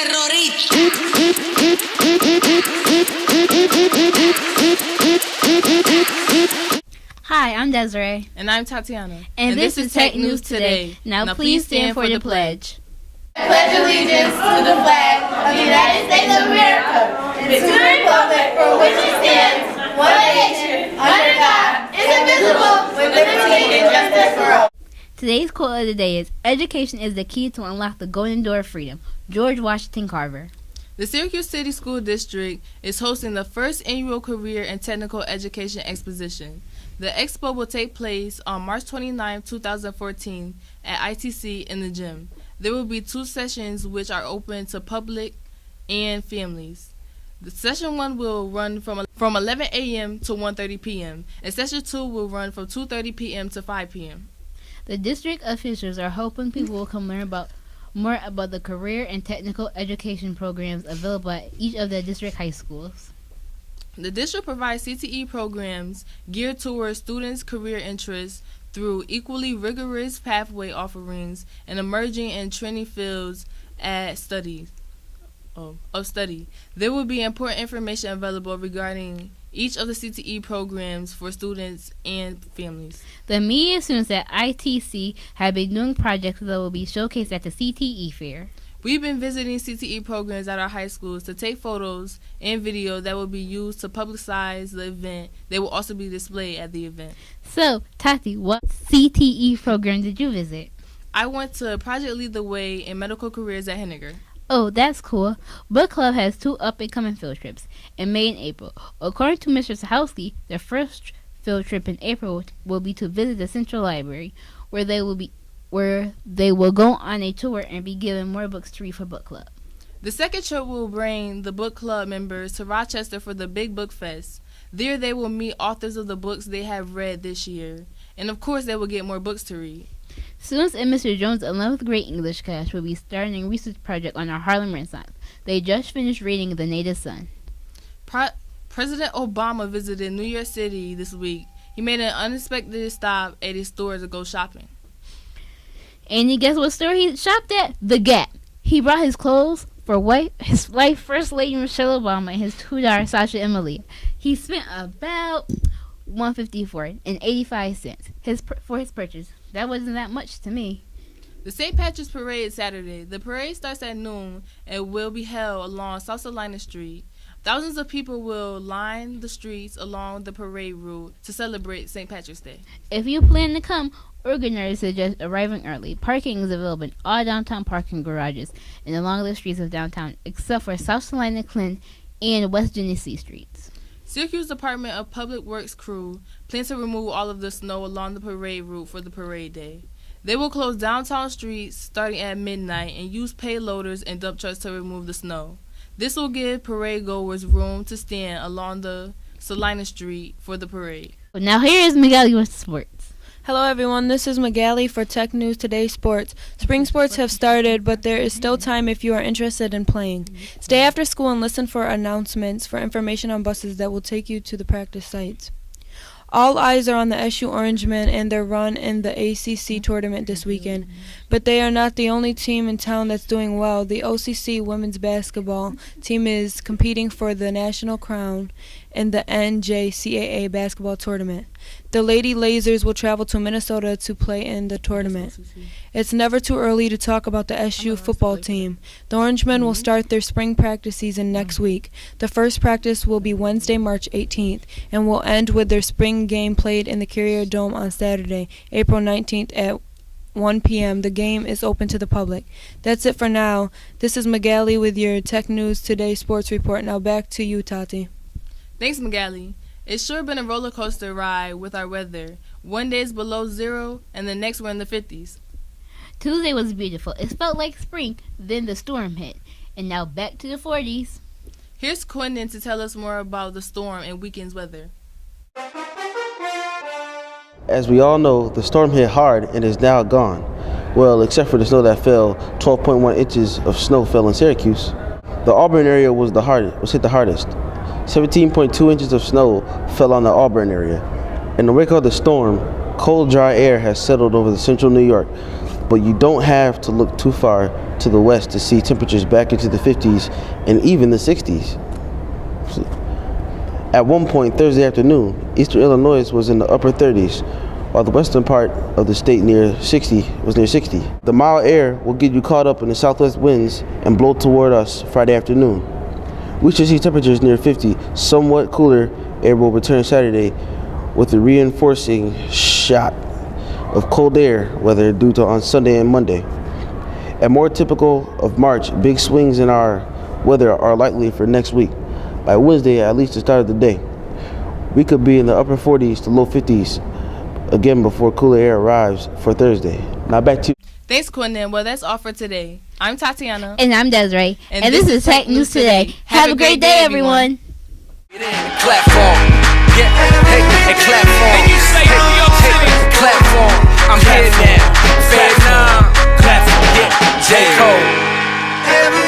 terrorista. Hi, I'm Desiree. And I'm Tatiana. And this is Tech News Today. Now please stand for the pledge. I pledge allegiance to the flag of the United States of America and to the republic for which it stands, one nation, under God, indivisible, with liberty and justice for all. Today's quote of the day is, "Education is the key to unlock the golden door of freedom." George Washington Carver. The Syracuse City School District is hosting the first annual Career and Technical Education Exposition. The expo will take place on March 29, 2014 at ITC in the gym. There will be 2 sessions which are open to public and families. The Session 1 will run from 11 a.m. to 1:30 p.m. and Session 2 will run from 2:30 p.m. to 5 p.m. The district officials are hoping people will come learn more about the career and technical education programs available at each of the district high schools. The district provides CTE programs geared towards students' career interests through equally rigorous pathway offerings and emerging and training fields of study. There will be important information available regarding each of the CTE programs for students and families. The media students at ITC have been doing projects that will be showcased at the CTE fair. We've been visiting CTE programs at our high schools to take photos and video that will be used to publicize the event. They will also be displayed at the event. So, Tati, what CTE program did you visit? I went to Project Lead the Way in Medical Careers at Henniger. Oh, that's cool. Book Club has 2 up-and-coming field trips in May and April. According to Mr. Sahowski, the first field trip in April will be to visit the Central Library, where they will go on a tour and be given more books to read for book club. The second trip will bring the book club members to Rochester for the Big Book Fest. There they will meet authors of the books they have read this year. And of course they will get more books to read. Students in Mr. Jones' 11th grade English class will be starting a research project on our Harlem Renaissance. They just finished reading The Native Son. President Obama visited New York City this week. He made an unexpected stop at a store to go shopping. And you guess what store he shopped at? The Gap. He brought his clothes for his wife, First Lady Michelle Obama, and his 2 daughters, Sasha and Malia. He spent about $154.85 for his purchase. That wasn't that much to me. The St. Patrick's Parade is Saturday. The parade starts at noon and will be held along South Salina Street. Thousands of people will line the streets along the parade route to celebrate St. Patrick's Day. If you plan to come, organizers suggest arriving early. Parking is available in all downtown parking garages and along the streets of downtown, except for South Salina, Clinton, and West Genesee streets. Syracuse Department of Public Works crew plans to remove all of the snow along the parade route for the parade day. They will close downtown streets starting at midnight and use payloaders and dump trucks to remove the snow. This will give parade goers room to stand along the Salina Street for the parade. Now here is Magali with sports. Hello everyone, this is Magali for Tech News Today Sports. Spring sports have started, but there is still time if you are interested in playing. Stay after school and listen for announcements for information on buses that will take you to the practice sites. All eyes are on the SU Orangemen and their run in the ACC tournament this weekend. But they are not the only team in town that's doing well. The OCC women's basketball team is competing for the national crown in the NJCAA basketball tournament. The Lady Lasers will travel to Minnesota to play in the tournament. It's never too early to talk about the SU football team. The Orangemen will start their spring practice season next week. The first practice will be Wednesday, March 18th, and will end with their spring game played in the Carrier Dome on Saturday, April 19th at 1 p.m. The game is open to the public. That's it for now. This is Magali with your Tech News Today Sports Report. Now back to you, Tati. Thanks, Magali. It's sure been a roller coaster ride with our weather. One day it's below 0, and the next we're in the 50s. Tuesday was beautiful. It felt like spring. Then the storm hit. And now back to the 40s. Here's Quentin to tell us more about the storm and weekend's weather. As we all know, the storm hit hard and is now gone. Well, except for the snow that fell, 12.1 inches of snow fell in Syracuse. The Auburn area was hit the hardest. 17.2 inches of snow fell on the Auburn area. In the wake of the storm, cold, dry air has settled over the central New York. but you don't have to look too far to the west to see temperatures back into the 50s and even the 60s. At one point Thursday afternoon, eastern Illinois was in the upper 30s, while the western part of the state was near 60. The mild air will get you caught up in the southwest winds and blow toward us Friday afternoon. We should see temperatures near 50. Somewhat cooler air will return Saturday with a reinforcing shot of cold air weather due to on Sunday and Monday. And more typical of March, big swings in our weather are likely for next week. By Wednesday, at least the start of the day, we could be in the upper 40s to low 50s again before cooler air arrives for Thursday. Now back to you. Thanks, Quinn. Well, that's all for today. I'm Tatiana. And I'm Desiree. And this is Tech News Today. Have a great day, everyone. Clap for 'em. Yeah, hey, and clap for 'em. And you say New York City. Clap for 'em. I'm here now. Vietnam. Clap for 'em. Yeah, J. Cole.